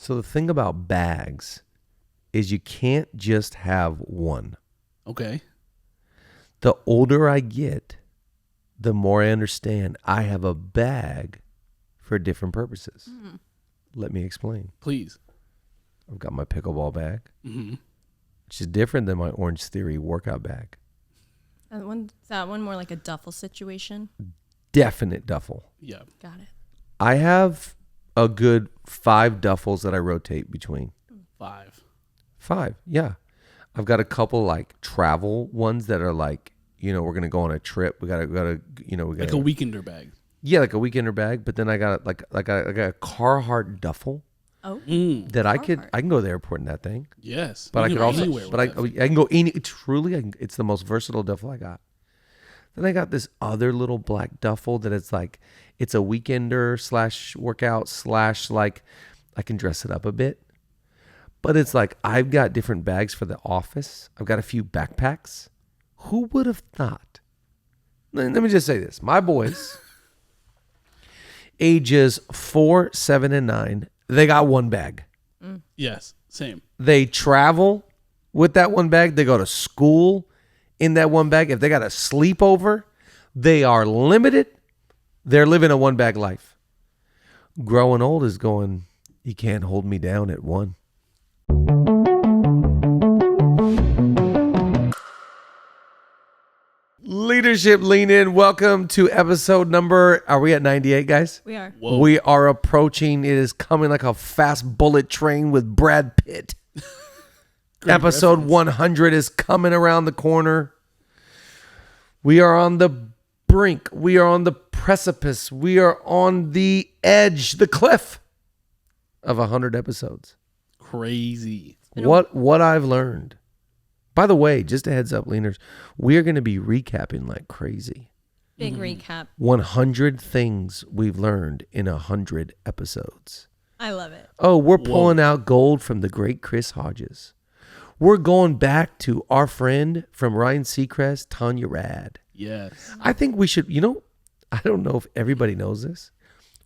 So the thing about bags is you can't just have one. Okay. The older I get, the more I understand I have a bag for different purposes. Let me explain. Please. I've got my pickleball bag, Mm-hmm. which is different than my Orange Theory workout bag. Is that one more like a duffel situation? Definite duffel. Yeah. Got it. I have a good 5 duffels that I rotate between. 5. 5, yeah. I've got a couple like travel ones that are like, we're going to go on a trip. We got to, we got Like a weekender bag. Yeah, like a weekender bag. But then I got like a Carhartt duffel Oh. that I can go to the airport in that thing. Yes. But I You could go also, anywhere but with I can go any. Truly, it's the most versatile duffel I got. Then I got this other little black duffel that it's like it's a weekender / workout / like I can dress it up a bit. But it's like I've got different bags for the office. I've got a few backpacks. Who would have thought? Let me just say this: my boys, ages 4, 7, and 9. They got one bag. Yes. Same. They travel with that one bag. They go to school in that one bag. If they got a sleepover, they are limited. They're living a one bag life. Growing old is going, you can't hold me down at one. Leadership Lean In. Welcome to episode number, are we at 98, guys? We are. Whoa. We are approaching, it is coming like a fast bullet train with Brad Pitt. Episode reference. 100 is coming around the corner. We are on the brink. We are on the precipice. We are on the edge, the cliff of 100 episodes. Crazy. What I've learned. By the way, just a heads up, leaners, we are going to be recapping like crazy. Big recap. 100 things we've learned in 100 episodes. I love it. Oh, we're pulling out gold from the great Chris Hodges. We're going back to our friend from Ryan Seacrest, Tanya Rad. Yes. I think we should, I don't know if everybody knows this.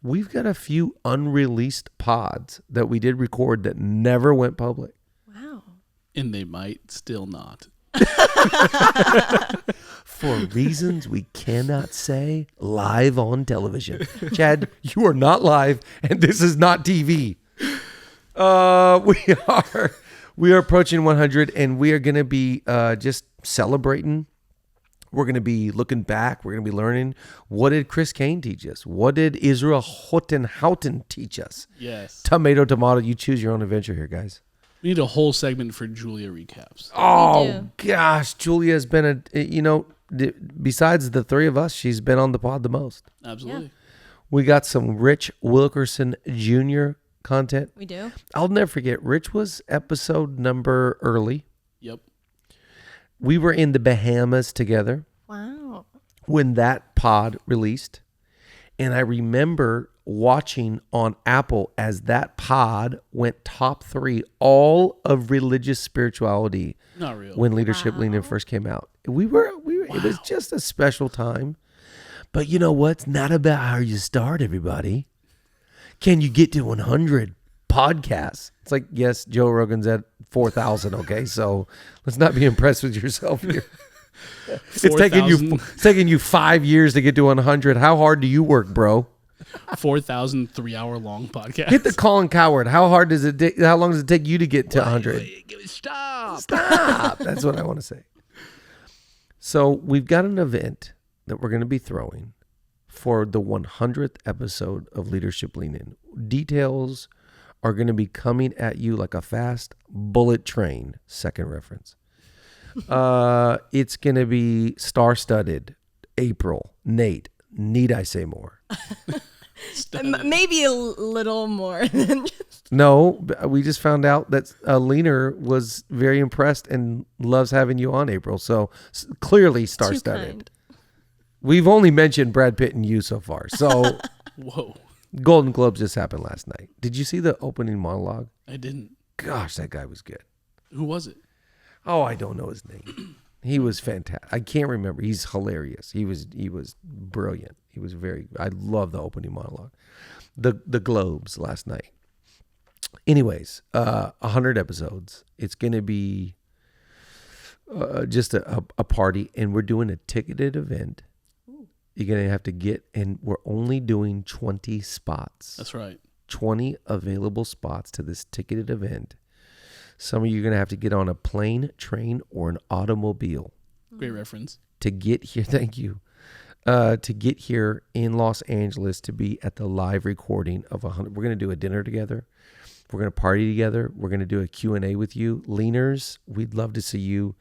We've got a few unreleased pods that we did record that never went public. Wow. And they might still not. For reasons we cannot say live on television. Chad, you are not live, and this is not TV. We are approaching 100, and we are going to be just celebrating. We're going to be looking back. We're going to be learning. What did Chris Kane teach us? What did Israel Houghton teach us? Yes. Tomato. You choose your own adventure here, guys. We need a whole segment for Julia recaps. Oh, gosh. Julia has been besides the three of us, she's been on the pod the most. Absolutely. Yeah. We got some Rich Wilkerson Jr. content. We do. I'll never forget. Rich was episode number early. Yep. We were in the Bahamas together Wow. when that pod released. And I remember watching on Apple as that pod went top 3 all of religious spirituality Not real. when Leadership Lean In first came out. We were It was just a special time. But you know what? It's not about how you start, everybody. Can you get to 100 podcasts? It's like, yes, Joe Rogan's at 4,000, okay? So let's not be impressed with yourself here. It's taking you 5 years to get to 100. How hard do you work, bro? 4,000 3-hour-long podcast. Hit the Colin Coward. How long does it take you to get to 100? Stop. That's what I want to say. So we've got an event that we're going to be throwing for the 100th episode of Leadership Lean In. Details are going to be coming at you like a fast bullet train. Second reference. It's going to be star-studded. April, Nate, need I say more? Maybe a little more than just. No, we just found out that Leaner was very impressed and loves having you on, April. So clearly star-studded. We've only mentioned Brad Pitt and you so far. So Whoa. Golden Globes just happened last night. Did you see the opening monologue? I didn't. Gosh, that guy was good. Who was it? Oh, I don't know his name. He was fantastic. I can't remember. He's hilarious. He was brilliant. He was I love the opening monologue. The Globes last night. Anyways, 100 episodes. It's going to be just a party, and we're doing a ticketed event. You're going to have to and we're only doing 20 spots. That's right. 20 available spots to this ticketed event. Some of you are going to have to get on a plane, train, or an automobile. Great reference. To get here. Thank you. To get here in Los Angeles to be at the live recording of 100. We're going to do a dinner together. We're going to party together. We're going to do a Q&A with you. Leaners, we'd love to see you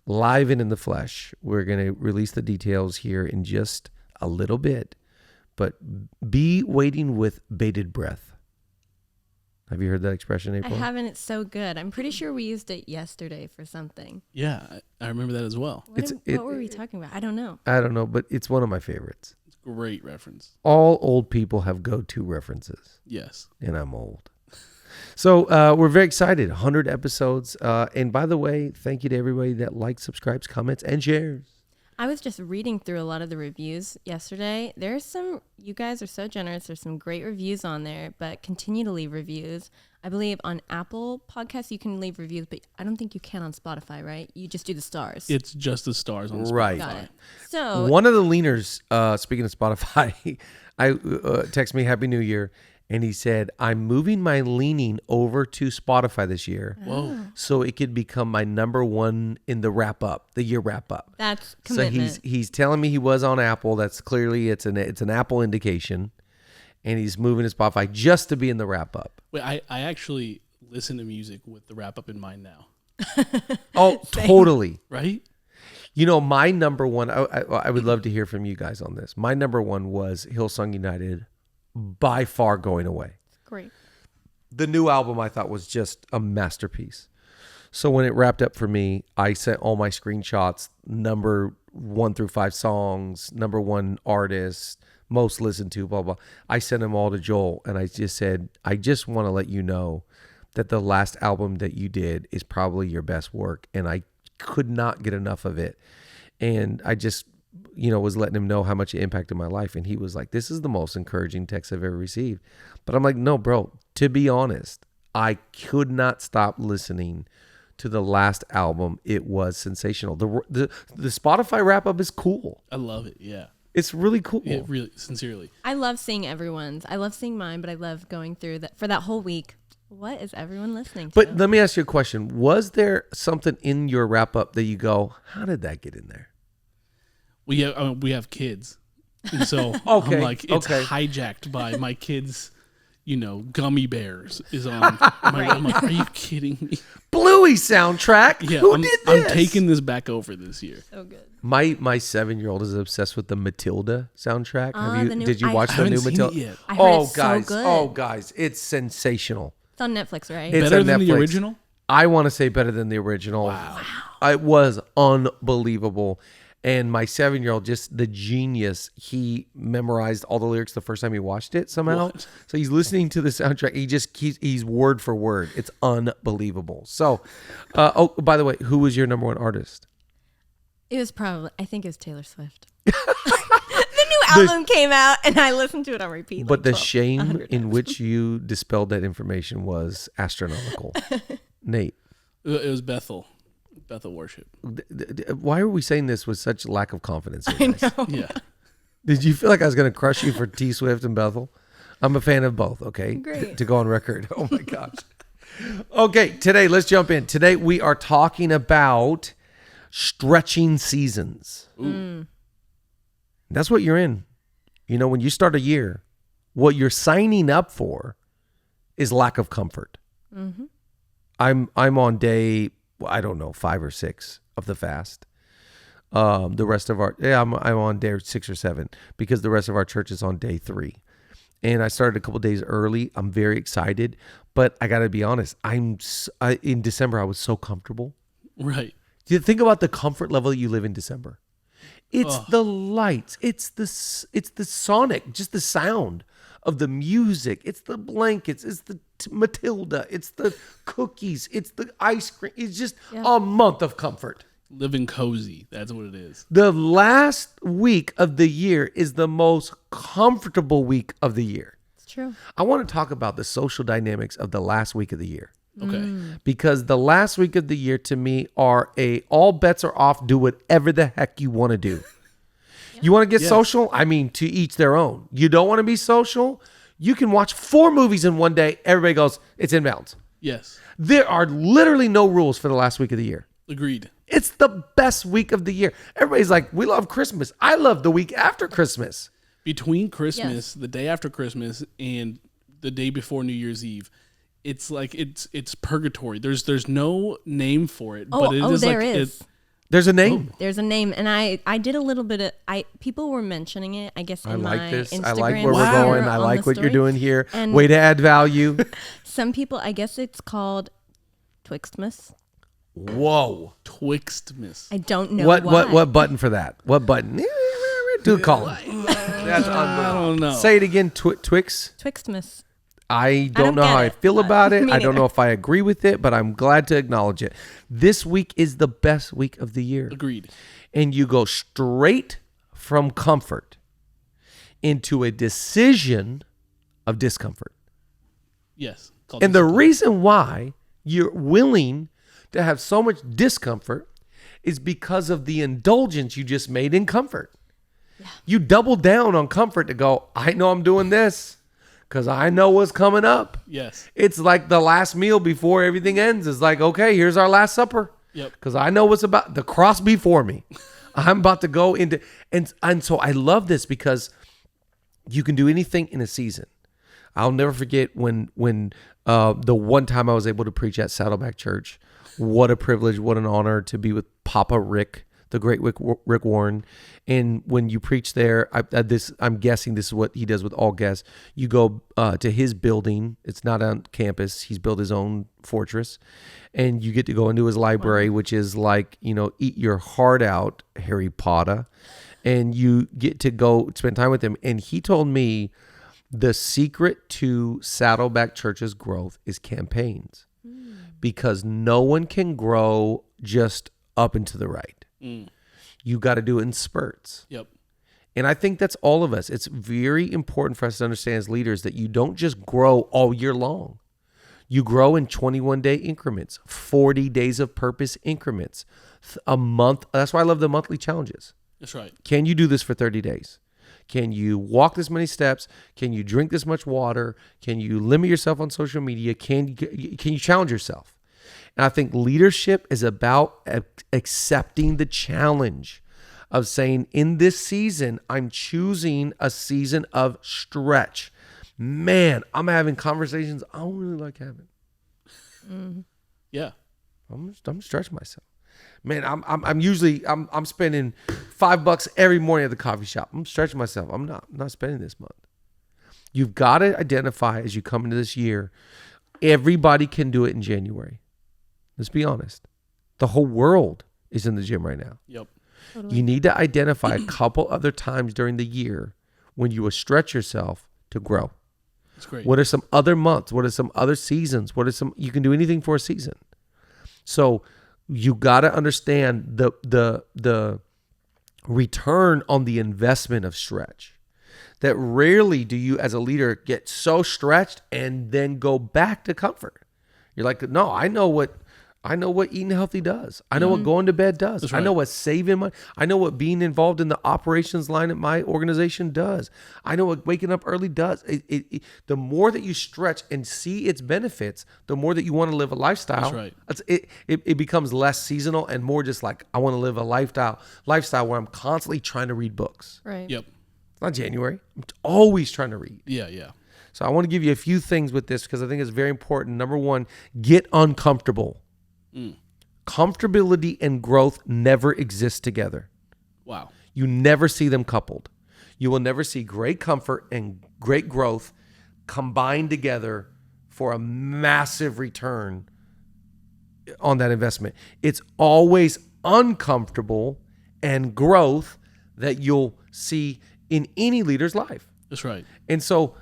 live and in the flesh. We're going to release the details here in just a little bit, but be waiting with bated breath. Have you heard that expression, April? I haven't. It's so good. I'm pretty sure we used it yesterday for something. Yeah, I remember that as well. What were we talking about? I don't know. I don't know, but it's one of my favorites. Great reference. All old people have go-to references. Yes. And I'm old. So we're very excited. 100 episodes. And by the way, thank you to everybody that likes, subscribes, comments, and shares. I was just reading through a lot of the reviews yesterday. You guys are so generous. There's some great reviews on there, but continue to leave reviews. I believe on Apple Podcasts, you can leave reviews, but I don't think you can on Spotify, right? You just do the stars. It's just the stars on Spotify. Right. Got it. So one of the leaners, speaking of Spotify, I text me Happy New Year. And he said, I'm moving my leaning over to Spotify this year. Whoa. So it could become my number one in the the year wrap up. That's commitment. So he's telling me he was on Apple. That's clearly, it's an Apple indication. And he's moving to Spotify just to be in the wrap up. Wait, I actually listen to music with the wrap up in mind now. Oh, totally. Right? You know, my number one, I would love to hear from you guys on this. My number one was Hillsong United. By far going away. Great. The new album I thought was just a masterpiece. So when it wrapped up for me, I sent all my screenshots, number 1 through 5 songs, number 1 artist, most listened to, blah, blah. I sent them all to Joel, and I just said, I just want to let you know that the last album that you did is probably your best work, and I could not get enough of it. And I just was letting him know how much it impacted my life. And he was like, this is the most encouraging text I've ever received. But I'm like, no, bro, to be honest, I could not stop listening to the last album. It was sensational. The Spotify wrap up is cool. I love it. Yeah. It's really cool. Yeah, really, sincerely. I love seeing everyone's. I love seeing mine, but I love going through that for that whole week. What is everyone listening to? But let me ask you a question. Was there something in your wrap up that you go, how did that get in there? We have kids, and so Okay, I'm like, it's okay. hijacked by my kids. Gummy bears is on. I'm like, are you kidding me? Bluey soundtrack. Yeah, Who did this? I'm taking this back over this year. So good. My 7-year-old is obsessed with the Matilda soundtrack. Did you watch I the haven't new seen Matilda? it yet. I heard it's guys, so good. oh guys, it's sensational. It's on Netflix, right? It's Better on than the Netflix. original? I want to say better than the original. Wow. It was unbelievable. And my 7-year-old, just the genius, he memorized all the lyrics the first time he watched it somehow. What? So he's listening to the soundtrack. He's word for word. It's unbelievable. So, by the way, who was your number one artist? I think it was Taylor Swift. The new album came out, and I listened to it on repeat. But the 100 shame in times. which you dispelled that information was astronomical. Nate. It was Bethel worship. Why are we saying this with such lack of confidence? In this? Yeah. Did you feel like I was going to crush you for T Swift and Bethel? I'm a fan of both, okay? Great. To go on record. Oh my gosh. Okay, today, let's jump in. Today, we are talking about stretching seasons. Mm. That's what you're in. When you start a year, what you're signing up for is lack of comfort. Mm-hmm. I'm on day, I don't know, 5 or 6 of the fast. The rest of I'm on day 6 or 7 because the rest of our church is on day 3. And I started a couple days early. I'm very excited, but I got to be honest. In December, I was so comfortable. Right. You think about the comfort level you live in December. It's the lights. It's the sonic, just the sound of the music. It's the blankets. It's the Matilda. It's the cookies. It's the ice cream. It's just a month of comfort. Living cozy. That's what it is. The last week of the year is the most comfortable week of the year. True. I want to talk about the social dynamics of the last week of the year. Okay. Because the last week of the year to me are all bets are off. Do whatever the heck you want to do. You want to get social? I mean, to each their own. You don't want to be social? You can watch 4 movies in one day. Everybody goes, it's inbounds. Yes. There are literally no rules for the last week of the year. Agreed. It's the best week of the year. Everybody's like, we love Christmas. I love the week after Christmas. Between Christmas, the day after Christmas, and the day before New Year's Eve, it's like it's purgatory. There's no name for it, but it is there like is. There's a name. There's a name, and I did a little bit of people were mentioning it. I guess in I like my this. Instagram I like where we're share going. I on like the what you're story. doing here. And way to add value. Some people, I guess it's called Twixtmas. Whoa. Twixtmas. I don't know What button for that? What button? Do call it. That's I don't know. Say it again. Twix. Twixtmas. I don't know get how I it, feel but about it. me I don't know neither. if I agree with it, but I'm glad to acknowledge it. This week is the best week of the year. Agreed. And you go straight from comfort into a decision of discomfort. Yes. And the reason why you're willing to have so much discomfort is because of the indulgence you just made in comfort. Yeah. You double down on comfort to go, I know I'm doing this because I know what's coming up. Yes. It's like the last meal before everything ends. It's like, okay, here's our last supper. Yep. Because I know what's about the cross before me. I'm about to go into, and so I love this because you can do anything in a season. I'll never forget when the one time I was able to preach at Saddleback Church. What a privilege, what an honor to be with Papa Rick, the great Rick Warren. And when you preach there, I'm guessing this is what he does with all guests. You go to his building. It's not on campus. He's built his own fortress. And you get to go into his library, which is like, eat your heart out, Harry Potter. And you get to go spend time with him. And he told me the secret to Saddleback Church's growth is campaigns. Because no one can grow just up and to the right. You got to do it in spurts. Yep. And I think that's all of us. It's very important for us to understand as leaders that you don't just grow all year long. You grow in 21-day increments, 40 days of purpose increments, a month. That's why I love the monthly challenges. That's right. Can you do this for 30 days? Can you walk this many steps? Can you drink this much water? Can you limit yourself on social media? Can you challenge yourself? And I think leadership is about accepting the challenge of saying, in this season, I'm choosing a season of stretch. Man, I'm having conversations I don't really like having. Yeah. I'm stretching myself. Man, I'm usually spending $5 every morning at the coffee shop. I'm stretching myself. I'm not spending this month. You've got to identify as you come into this year. Everybody can do it in January. Let's be honest. The whole world is in the gym right now. Yep. Totally. You need to identify a couple other times during the year when you will stretch yourself to grow. That's great. What are some other months? What are some other seasons? You can do anything for a season. So you got to understand the return on the investment of stretch. That rarely do you as a leader get so stretched and then go back to comfort. You're like, no, I know what eating healthy does. I know what going to bed does. That's I know right. what saving money. I know what being involved in the operations line at my organization does. I know what waking up early does. The more that you stretch and see its benefits, the more that you want to live a lifestyle. That's right. It becomes less seasonal and more just like, I want to live a lifestyle where I'm constantly trying to read books. Right. Yep. It's not January. I'm always trying to read. Yeah. So I want to give you a few things with this because I think it's very important. Number one, get uncomfortable. Comfortability and growth never exist together. Wow. You never see them coupled. You will never see great comfort and great growth combined together for a massive return on that investment. It's always uncomfortable and growth that you'll see in any leader's life. That's right. And so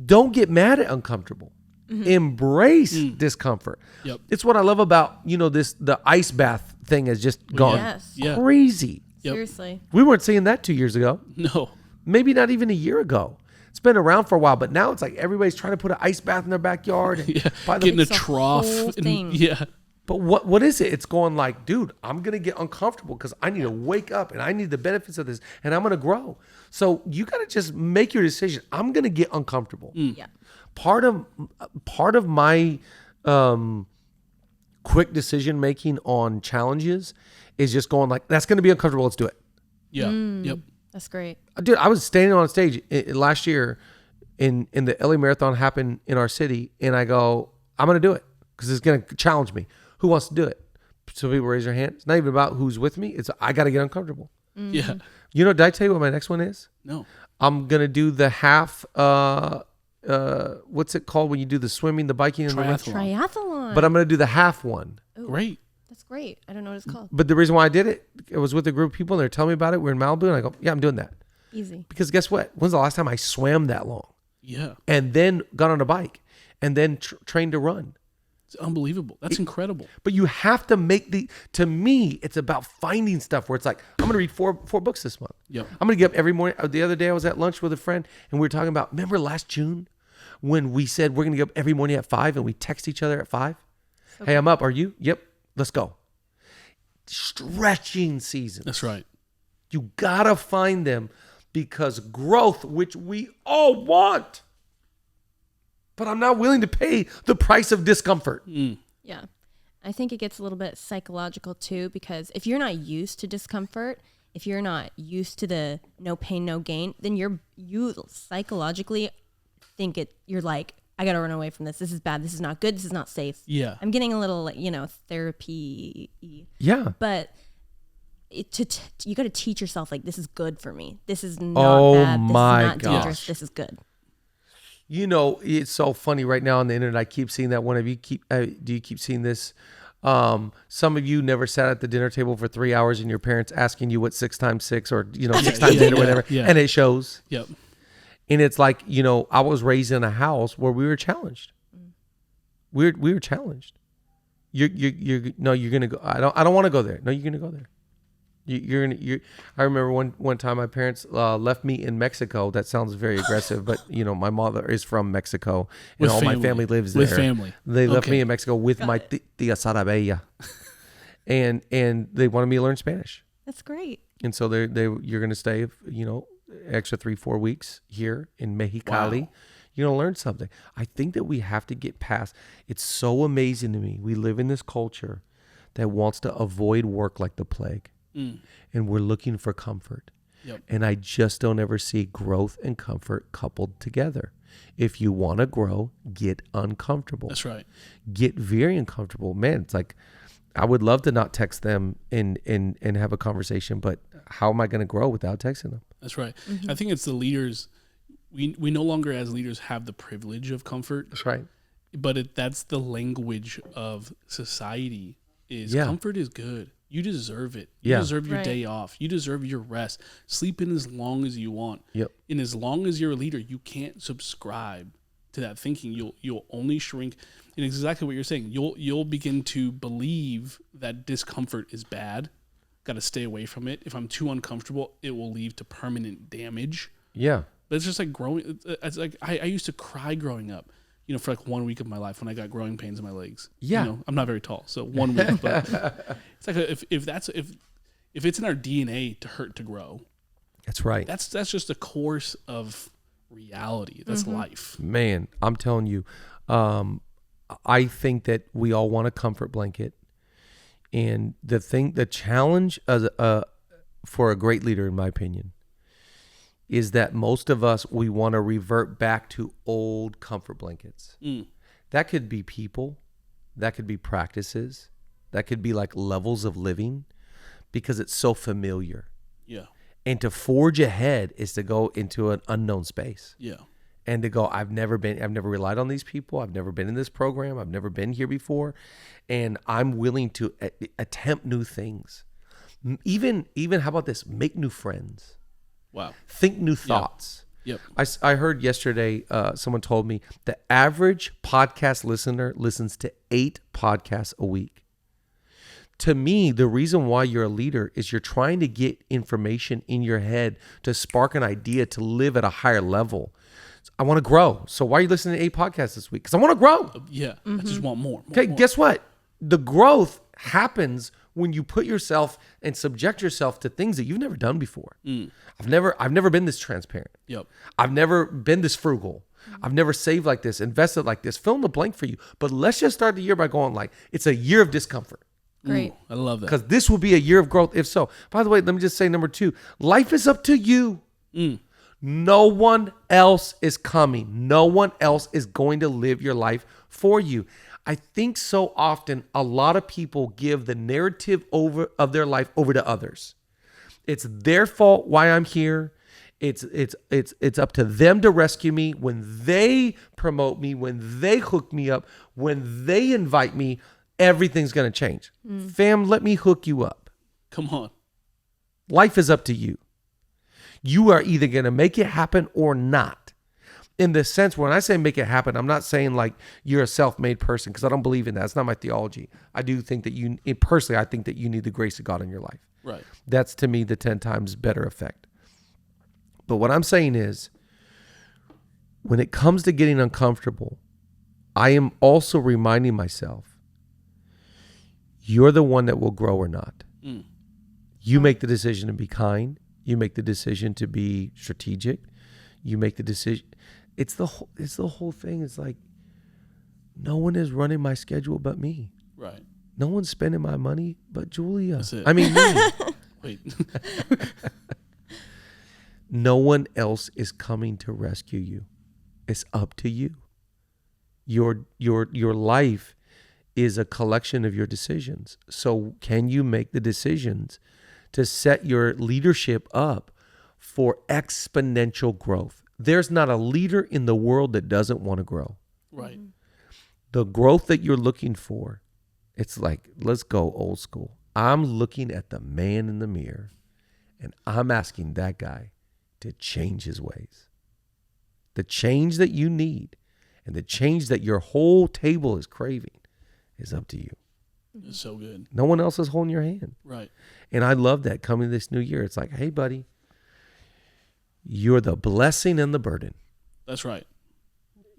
don't get mad at uncomfortable. Embrace discomfort. Yep. It's what I love about, the ice bath thing has just gone Yes. Yeah. crazy. Yep. Seriously. We weren't seeing that 2 years ago. No. Maybe not even a year ago. It's been around for a while, but now it's like everybody's trying to put an ice bath in their backyard. And getting a It's a trough. whole thing. But what is it? It's going like, dude, I'm going to get uncomfortable because I need to wake up and I need the benefits of this and I'm going to grow. So you got to just make your decision. I'm going to get uncomfortable. Yeah. Part of my quick decision making on challenges is just going like, that's going to be uncomfortable. Let's do it. Yeah. Yep. That's great. Dude, I was standing on stage last year in the LA Marathon happened in our city. And I go, I'm going to do it because it's going to challenge me. Who wants to do it? So people raise their hand. It's not even about who's with me. It's I got to get uncomfortable. Yeah. You know, did I tell you what my next one is? No. I'm going to do the half, what's it called when you do the swimming, the biking, and the running? Triathlon. But I'm going to do the half one. Great. That's great. I don't know what it's called. But the reason why I did it, it was with a group of people and they're telling me about it. We're in Malibu and I go, yeah, I'm doing that. Easy. Because guess what? When's the last time I swam that long? Yeah. And then got on a bike and then trained to run. It's unbelievable. That's incredible. But you have to to me, it's about finding stuff where it's like, I'm going to read four books this month. Yep. I'm going to get up every morning. The other day I was at lunch with a friend and we were talking about, remember last June when we said we're going to get up every morning at 5 and we text each other at 5? Hey, I'm up. Are you? Yep. Let's go. Stretching season. That's right. You got to find them because growth, which we all want, but I'm not willing to pay the price of discomfort. Yeah. I think it gets a little bit psychological too, because if you're not used to discomfort, if you're not used to the no pain, no gain, then you psychologically think you're like, I got to run away from this. This is bad. This is not good. This is not safe. Yeah. I'm getting a little, therapy. Yeah. But you got to teach yourself, like, this is good for me. This is not bad. This is not dangerous. This is good. You know, it's so funny right now on the internet. I keep seeing that one of you do you keep seeing this? Some of you never sat at the dinner table for 3 hours and your parents asking you what 6 times 6 or, 6 times 8 or whatever. Yeah. And it shows. Yep. And it's like, I was raised in a house where we were challenged. We were challenged. You're going to go. I don't want to go there. No, you're going to go there. I remember one time my parents left me in Mexico. That sounds very aggressive, but my mother is from Mexico and all my family lives there. With family. They left me in Mexico with my tia Sarabella. and they wanted me to learn Spanish. That's great. And so you're going to stay, extra 3-4 weeks here in Mexicali. Wow. You're going to learn something. I think that we have to get past. It's so amazing to me. We live in this culture that wants to avoid work like the plague. And we're looking for comfort. Yep. And I just don't ever see growth and comfort coupled together. If you want to grow, get uncomfortable. That's right. Get very uncomfortable. Man, it's like, I would love to not text them and have a conversation, but how am I going to grow without texting them? That's right. I think it's the leaders. We no longer as leaders have the privilege of comfort. That's right. But that's the language of society is comfort is good. You deserve it. You deserve your day off. You deserve your rest. Sleep in as long as you want. Yep. And as long as you're a leader, you can't subscribe to that thinking. You'll only shrink. And it's exactly what you're saying. You'll begin to believe that discomfort is bad. Got to stay away from it. If I'm too uncomfortable, it will lead to permanent damage. Yeah. But it's just like growing. It's like I used to cry growing up. For like 1 week of my life when I got growing pains in my legs. Yeah. I'm not very tall, so 1 week. But it's like if it's in our DNA to hurt to grow. That's right. That's just a course of reality. That's life. Man, I'm telling you, I think that we all want a comfort blanket. And the challenge for a great leader, in my opinion, is that most of us, we want to revert back to old comfort blankets. That could be people, that could be practices, that could be like levels of living, because it's so familiar. Yeah. And to forge ahead is to go into an unknown space. Yeah. And to go, I've never relied on these people. I've never been in this program. I've never been here before. And I'm willing to attempt new things. Even how about this? Make new friends. Wow. Think new thoughts. Yep. I heard yesterday, someone told me the average podcast listener listens to 8 podcasts a week. To me, the reason why you're a leader is you're trying to get information in your head to spark an idea to live at a higher level. I want to grow. So why are you listening to 8 podcasts this week? Because I want to grow. Yeah. I just want more. Okay, guess what? The growth happens when you put yourself and subject yourself to things that you've never done before. I've never been this transparent. Yep. I've never been this frugal. I've never saved like this, invested like this. Fill in the blank for you. But let's just start the year by going like, it's a year of discomfort. Great. I love that. Because this will be a year of growth if so. By the way, let me just say number 2, life is up to you. No one else is coming. No one else is going to live your life for you. I think so often a lot of people give the narrative of their life over to others. It's their fault why I'm here. It's up to them to rescue me. When they promote me, when they hook me up, when they invite me, everything's going to change. Fam, let me hook you up. Come on. Life is up to you. You are either going to make it happen or not. In the sense, when I say make it happen, I'm not saying like you're a self-made person, because I don't believe in that. It's not my theology. I do think that personally, I think that you need the grace of God in your life. Right. That's to me the 10 times better effect. But what I'm saying is, when it comes to getting uncomfortable, I am also reminding myself, you're the one that will grow or not. You make the decision to be kind. You make the decision to be strategic. You make the decision. It's the whole thing. It's like, no one is running my schedule but me. Right. No one's spending my money but Julia. That's it. I mean, me. Wait. No one else is coming to rescue you. It's up to you. Your life is a collection of your decisions. So can you make the decisions to set your leadership up for exponential growth? There's not a leader in the world that doesn't want to grow. Right. The growth that you're looking for, it's like, let's go old school. I'm looking at the man in the mirror, and I'm asking that guy to change his ways. The change that you need and the change that your whole table is craving is up to you. It's so good. No one else is holding your hand. Right. And I love that coming this new year. It's like, hey, buddy, you're the blessing and the burden. That's right.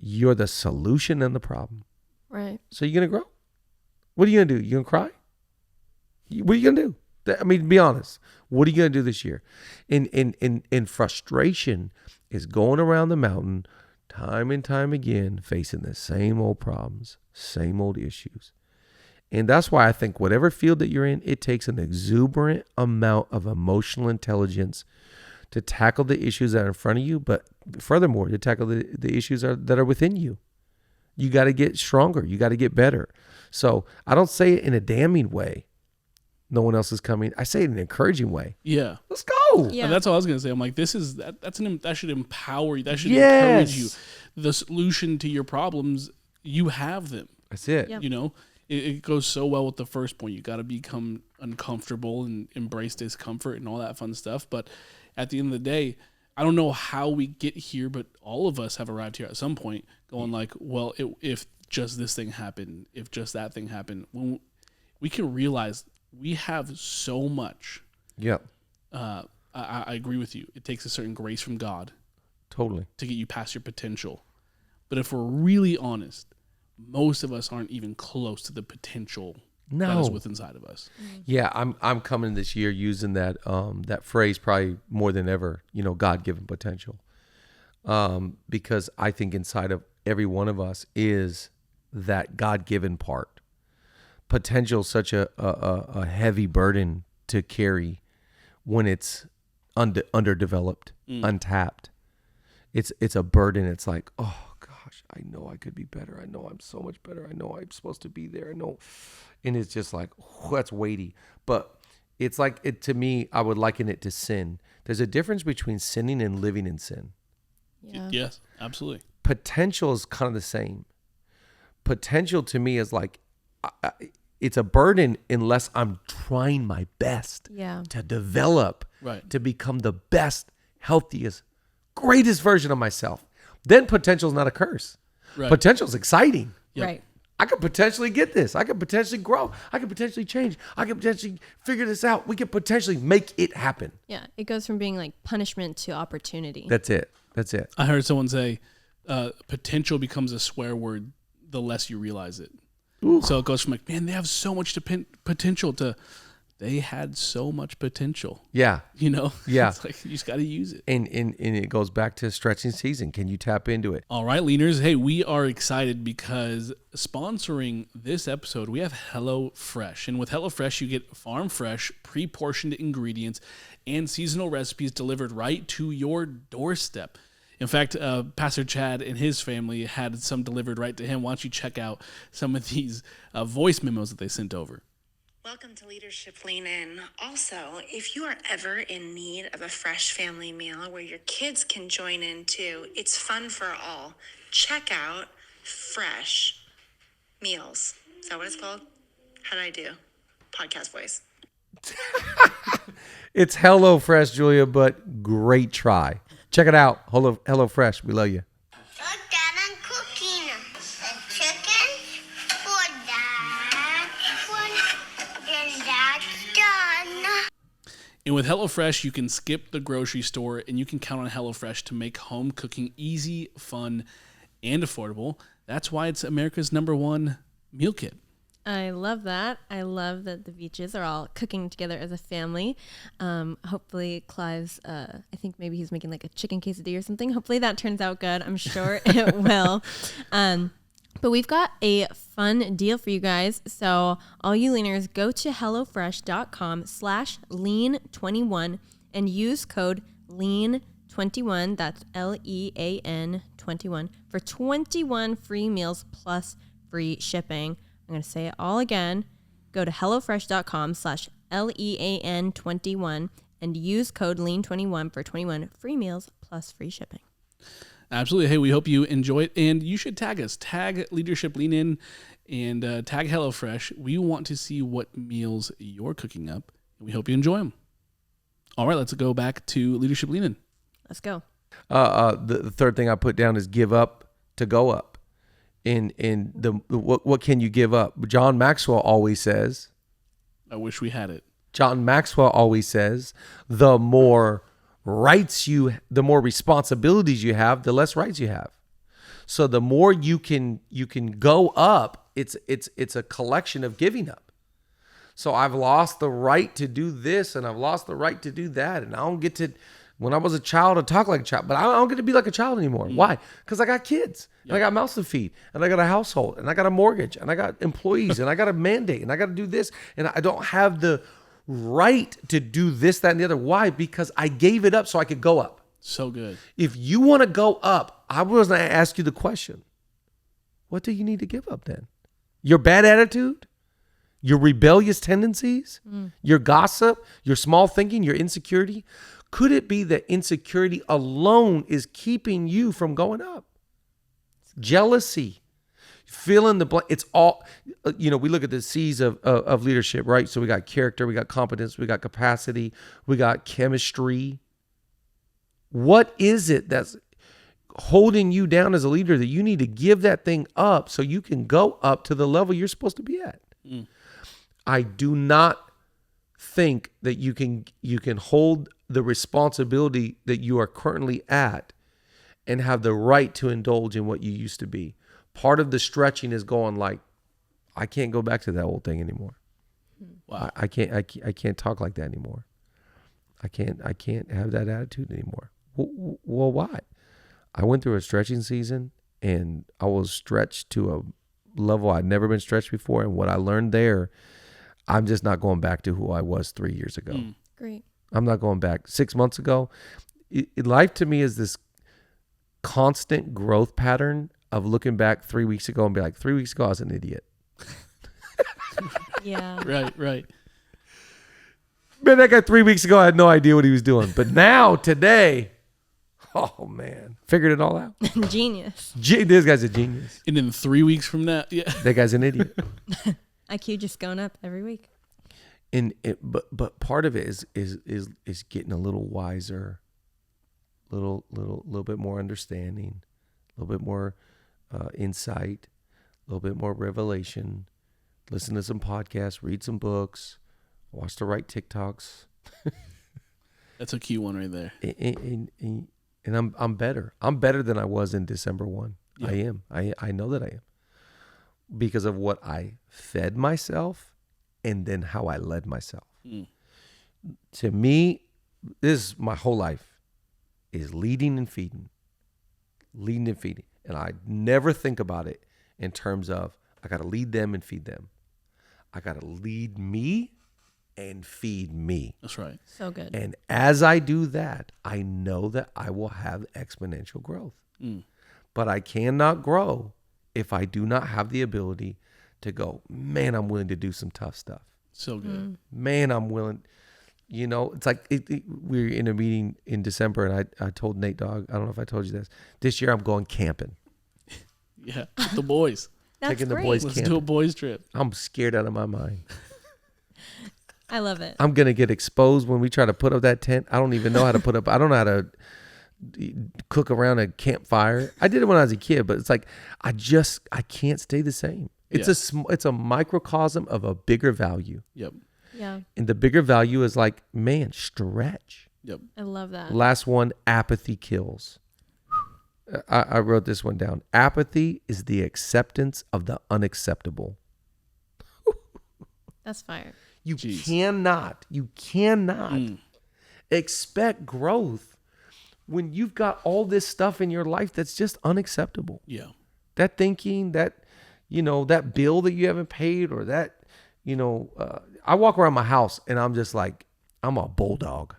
You're the solution and the problem. Right. So you're going to grow? What are you going to do? You going to cry? What are you going to do? I mean, be honest. What are you going to do this year? In frustration is going around the mountain time and time again, facing the same old problems, same old issues. And that's why I think whatever field that you're in, it takes an exuberant amount of emotional intelligence to tackle the issues that are in front of you, but furthermore, to tackle the issues that are within you. You got to get stronger. You got to get better. So I don't say it in a damning way. No one else is coming. I say it in an encouraging way. Yeah. Let's go. Yeah. And that's all I was gonna say. I'm like, that should empower you. That should encourage you. The solution to your problems, you have them. That's it. Yep. You know, it goes so well with the first point. You got to become uncomfortable and embrace discomfort and all that fun stuff. But at the end of the day, I don't know how we get here, but all of us have arrived here at some point going like, well, if just this thing happened, if just that thing happened, when we can realize we have so much. Yep. I agree with you. It takes a certain grace from God Totally. to get you past your potential. But if we're really honest, most of us aren't even close to the potential that is within inside of us. Yeah, I'm coming this year using that phrase probably more than ever, God-given potential. Because I think inside of every one of us is that God-given part. Potential is such a heavy burden to carry when it's underdeveloped, untapped. It's a burden. It's like, oh gosh, I know I could be better. I know I'm so much better. I know I'm supposed to be there. I know, and it's just like, oh, that's weighty. But it's like to me, I would liken it to sin. There's a difference between sinning and living in sin. Yeah. Yes, absolutely. Potential is kind of the same. Potential to me is like, it's a burden unless I'm trying my best to develop, to become the best, healthiest, greatest version of myself. Then potential is not a curse. Right. Potential is exciting. Yep. Right. I could potentially get this. I could potentially grow. I could potentially change. I could potentially figure this out. We could potentially make it happen. Yeah. It goes from being like punishment to opportunity. That's it. I heard someone say, potential becomes a swear word the less you realize it. Ooh. So it goes from like, man, they have so much potential to they had so much potential. Yeah. Yeah. It's like you just got to use it. And it goes back to stretching season. Can you tap into it? All right, leaners. Hey, we are excited because sponsoring this episode, we have HelloFresh. And with HelloFresh, you get farm fresh, pre-portioned ingredients and seasonal recipes delivered right to your doorstep. In fact, Pastor Chad and his family had some delivered right to him. Why don't you check out some of these voice memos that they sent over? Welcome to Leadership Lean In. Also, if you are ever in need of a fresh family meal where your kids can join in too, it's fun for all. Check out Fresh Meals. Is that what it's called? How did I do? Podcast voice. It's HelloFresh, Julia, but great try. Check it out. HelloFresh. We love you. Dad, I'm cooking the chicken for that one, and that's done. And with HelloFresh, you can skip the grocery store and you can count on HelloFresh to make home cooking easy, fun, and affordable. That's why it's America's #1 meal kit. I love that. I love that the Veaches are all cooking together as a family. Hopefully Clive's, I think maybe he's making like a chicken quesadilla or something. Hopefully that turns out good. I'm sure it will. But we've got a fun deal for you guys. So all you leaners, go to HelloFresh.com/lean21 and use code LEAN21. That's LEAN 21 for 21 free meals plus free shipping. I'm going to say it all again. Go to HelloFresh.com/LEAN21 and use code LEAN21 for 21 free meals plus free shipping. Absolutely. Hey, we hope you enjoy it. And you should tag us. Tag Leadership Lean In and tag HelloFresh. We want to see what meals you're cooking up. And we hope you enjoy them. All right, let's go back to Leadership Lean In. Let's go. The third thing I put down is give up to go up. In what can you give up? John Maxwell always says. I wish we had it. John Maxwell always says, the more responsibilities you have, the less rights you have. So the more you can go up, it's a collection of giving up. So I've lost the right to do this and I've lost the right to do that, and I don't get to. When I was a child, I talk like a child, but I don't get to be like a child anymore. Why? Because I got kids, and I got mouths to feed, and I got a household, and I got a mortgage, and I got employees, and I got a mandate, and I got to do this, and I don't have the right to do this, that, and the other. Why? Because I gave it up so I could go up. So good. If you want to go up, I was going to ask you the question, what do you need to give up then? Your bad attitude? Your rebellious tendencies? Your gossip? Your small thinking? Your insecurity? Could it be that insecurity alone is keeping you from going up? Jealousy, fill in the blank. It's all, we look at the C's of leadership, right? So we got character, we got competence, we got capacity, we got chemistry. What is it that's holding you down as a leader that you need to give that thing up so you can go up to the level you're supposed to be at? I do not think that you can hold the responsibility that you are currently at and have the right to indulge in what you used to be. Part of the stretching is going like, I can't go back to that old thing anymore. Wow. I can't talk like that anymore. I can't have that attitude anymore. Well, why? I went through a stretching season and I was stretched to a level I'd never been stretched before. And what I learned there, I'm just not going back to who I was 3 years ago. Great. I'm not going back. 6 months ago, life to me is this constant growth pattern of looking back 3 weeks ago and be like, 3 weeks ago, I was an idiot. Yeah. Right. Man, that guy 3 weeks ago, I had no idea what he was doing. But now, today, oh man, figured it all out. Genius. This guy's a genius. And then 3 weeks from now, yeah. That guy's an idiot. IQ just going up every week. But part of it is getting a little wiser, little bit more understanding, a little bit more insight, a little bit more revelation. Listen to some podcasts, read some books, watch the right TikToks. That's a key one right there. And And I'm better. I'm better than I was in December 1. Yeah. I am. I know that I am. Because of what I fed myself and then how I led myself. To me, this is my whole life, is leading and feeding. Leading and feeding. And I never think about it in terms of I got to lead them and feed them. I got to lead me and feed me. That's right. So good. And as I do that, I know that I will have exponential growth. But I cannot grow if I do not have the ability to go, man, I'm willing to do some tough stuff. So good. Man, I'm willing. You know, it's like we were in a meeting in December, and I told Nate Dogg, I don't know if I told you this. This year I'm going camping. Yeah. With the boys. That's Taking the great. boys Let's camping. do a boys trip. I'm scared out of my mind. I love it. I'm gonna get exposed when we try to put up that tent. I don't even know how to put up. I don't know how to cook around a campfire. I did it when I was a kid, but it's like I can't stay the same. It's it's a microcosm of a bigger value, Yep. Yeah. and the bigger value is like, man, stretch. Yep. I love that. Last one, apathy kills. I wrote this one down. Apathy is the acceptance of the unacceptable. That's fire. You Jeez. cannot expect growth when you've got all this stuff in your life that's just unacceptable. Yeah. That thinking, that, that bill that you haven't paid, or that, I walk around my house and I'm just like, I'm a bulldog.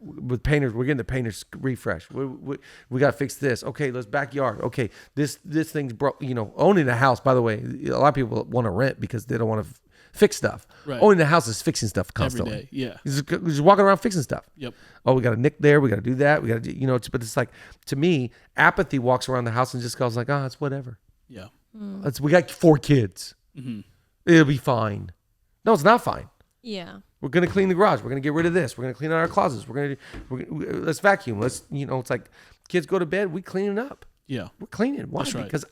With painters, we're getting the painters refresh. We got to fix this. Okay, let's backyard. Okay, this thing's broke. Owning a house, by the way, a lot of people want to rent because they don't want to fix stuff. Right. Owning a house is fixing stuff constantly. Every day. Yeah. Just walking around fixing stuff. Yep. Oh, we got a nick there. We got to do that. We got to do, but it's like, to me, apathy walks around the house and just goes like, oh, it's whatever. Yeah. We got 4 kids. It'll be fine. No, it's not fine. Yeah. We're going to clean the garage. We're going to get rid of this. We're going to clean out our closets. Let's vacuum. It's like kids go to bed. We clean it up. Yeah. We're cleaning. Why? That's right. Because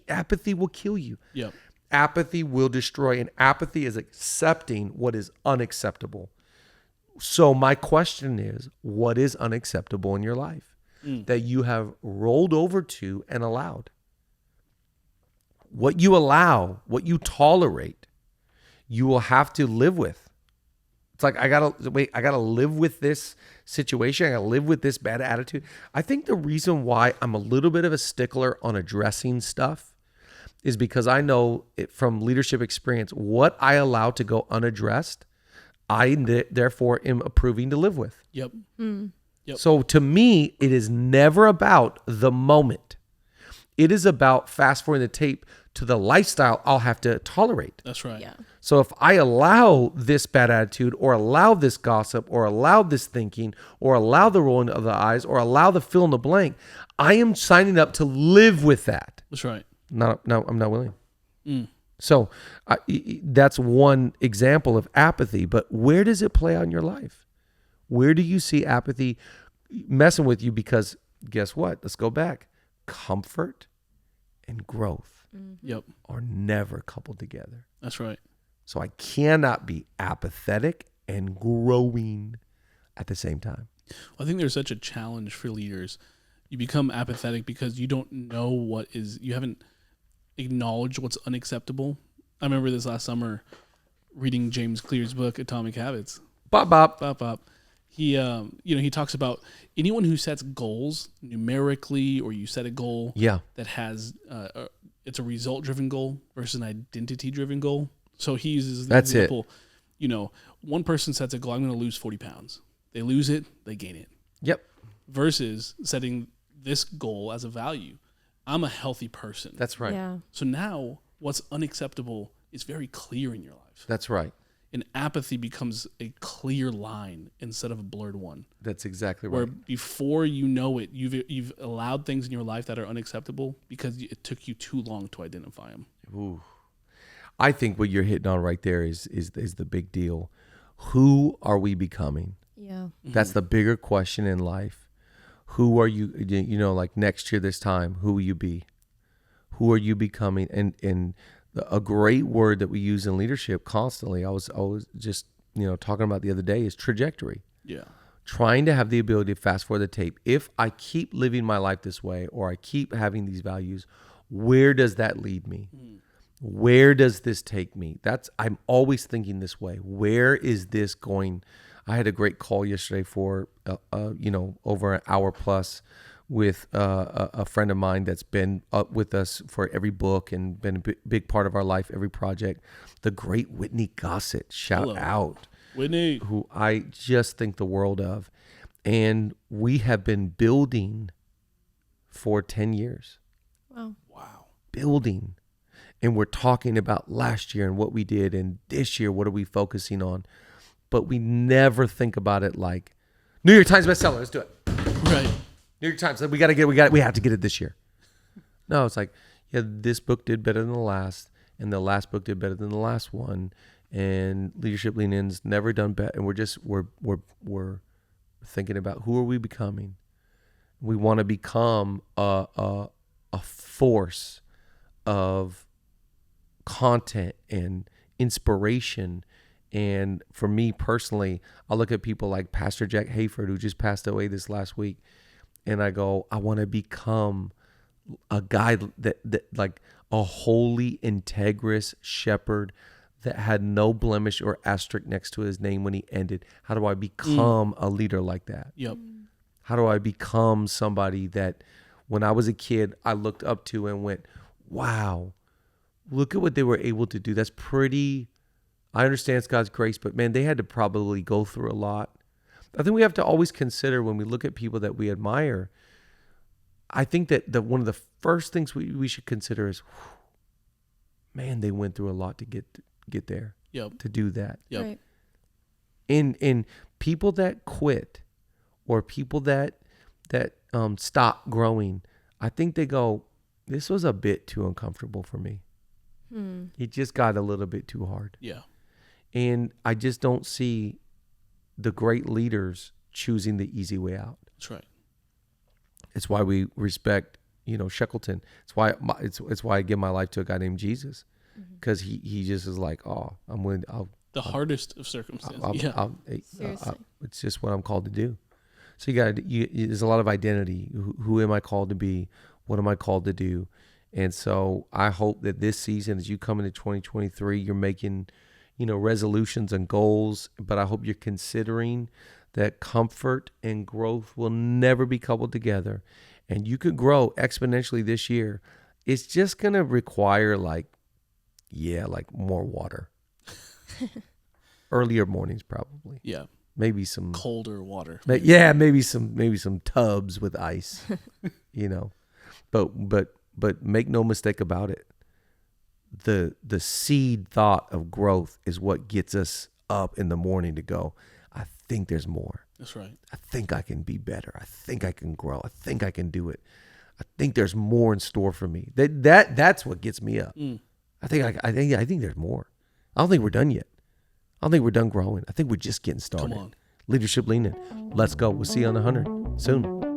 apathy will kill you. Yep. Apathy will destroy, and apathy is accepting what is unacceptable. So my question is, what is unacceptable in your life that you have rolled over to and allowed? What you allow, what you tolerate, you will have to live with. It's like, I gotta live with this situation. I gotta live with this bad attitude. I think the reason why I'm a little bit of a stickler on addressing stuff is because I know it from leadership experience, what I allow to go unaddressed, I therefore am approving to live with. Yep. Yep. So to me, it is never about the moment. It is about fast forwarding the tape to the lifestyle I'll have to tolerate. That's right. Yeah. So if I allow this bad attitude, or allow this gossip, or allow this thinking, or allow the rolling of the eyes, or allow the fill in the blank, I am signing up to live with that. That's right. No, I'm not willing. So that's one example of apathy. But where does it play out in your life? Where do you see apathy messing with you? Because guess what? Let's go back. Comfort and growth Yep. are never coupled together. That's right. So I cannot be apathetic and growing at the same time. I think there's such a challenge for leaders. You become apathetic because you don't know you haven't acknowledged what's unacceptable. I remember this last summer reading James Clear's book, Atomic Habits. Bop, bop. Bop, bop. He talks about anyone who sets goals numerically, or you set a goal Yeah. that has, it's a result-driven goal versus an identity-driven goal. So he uses the That's it. example, one person sets a goal, I'm going to lose 40 pounds. They lose it, they gain it. Yep. Versus setting this goal as a value. I'm a healthy person. That's right. Yeah. So now what's unacceptable is very clear in your life. That's right. And apathy becomes a clear line instead of a blurred one. That's exactly Where right. before you know it, you've allowed things in your life that are unacceptable because it took you too long to identify them. Ooh. I think what you're hitting on right there is the big deal. Who are we becoming? Yeah. That's the bigger question in life. Who are you, like next year, this time, who will you be? Who are you becoming? And a great word that we use in leadership constantly, I was just, talking about the other day, is trajectory. Yeah. trying to have the ability to fast forward the tape. If I keep living my life this way, or I keep having these values, where does that lead me? Where does this take me? I'm always thinking this way. Where is this going? I had a great call yesterday for, over an hour plus with a friend of mine that's been up with us for every book and been a big part of our life, every project. The great Whitney Gossett, shout out. Whitney. Who I just think the world of. And we have been building for 10 years. Wow. Building. And we're talking about last year and what we did, and this year, what are we focusing on? But we never think about it like, New York Times bestseller, let's do it. Right. New York Times, we have to get it this year. No, it's like, yeah, this book did better than the last, and the last book did better than the last one, and Leadership Lean In's never done better. And we're thinking about, who are we becoming? We want to become a force of content and inspiration. And for me personally, I look at people like Pastor Jack Hayford, who just passed away this last week, and I go, I want to become a guy that like a holy, integrous shepherd that had no blemish or asterisk next to his name when he ended. How do I become a leader like that? Yep. How do I become somebody that when I was a kid, I looked up to and went, wow, look at what they were able to do. That's pretty, I understand it's God's grace, but man, they had to probably go through a lot. I think we have to always consider when we look at people that we admire, I think that one of the first things we should consider is, man, they went through a lot to get there. Yep. To do that. Yep. Right. In people that quit, or people that stop growing, I think they go, this was a bit too uncomfortable for me. It just got a little bit too hard. Yeah. And I just don't see the great leaders choosing the easy way out. That's right. It's why we respect, Shackleton. It's why I give my life to a guy named Jesus, because he just is like, oh, The hardest of circumstances. Seriously. It's just what I'm called to do. So there's a lot of identity. Who am I called to be? What am I called to do? And so I hope that this season, as you come into 2023, you're making, resolutions and goals, but I hope you're considering that comfort and growth will never be coupled together. And you could grow exponentially this year. It's just going to require like more water. Earlier mornings, probably. Yeah. Maybe some colder water. Maybe some tubs with ice, But make no mistake about it. The seed thought of growth is what gets us up in the morning to go, I think there's more. That's right. I think I can be better. I think I can grow. I think I can do it. I think there's more in store for me. That's what gets me up. I think there's more. I don't think we're done yet. I don't think we're done growing. I think we're just getting started. Come on. Leadership Lean In. Let's go. We'll see you on the 100 soon.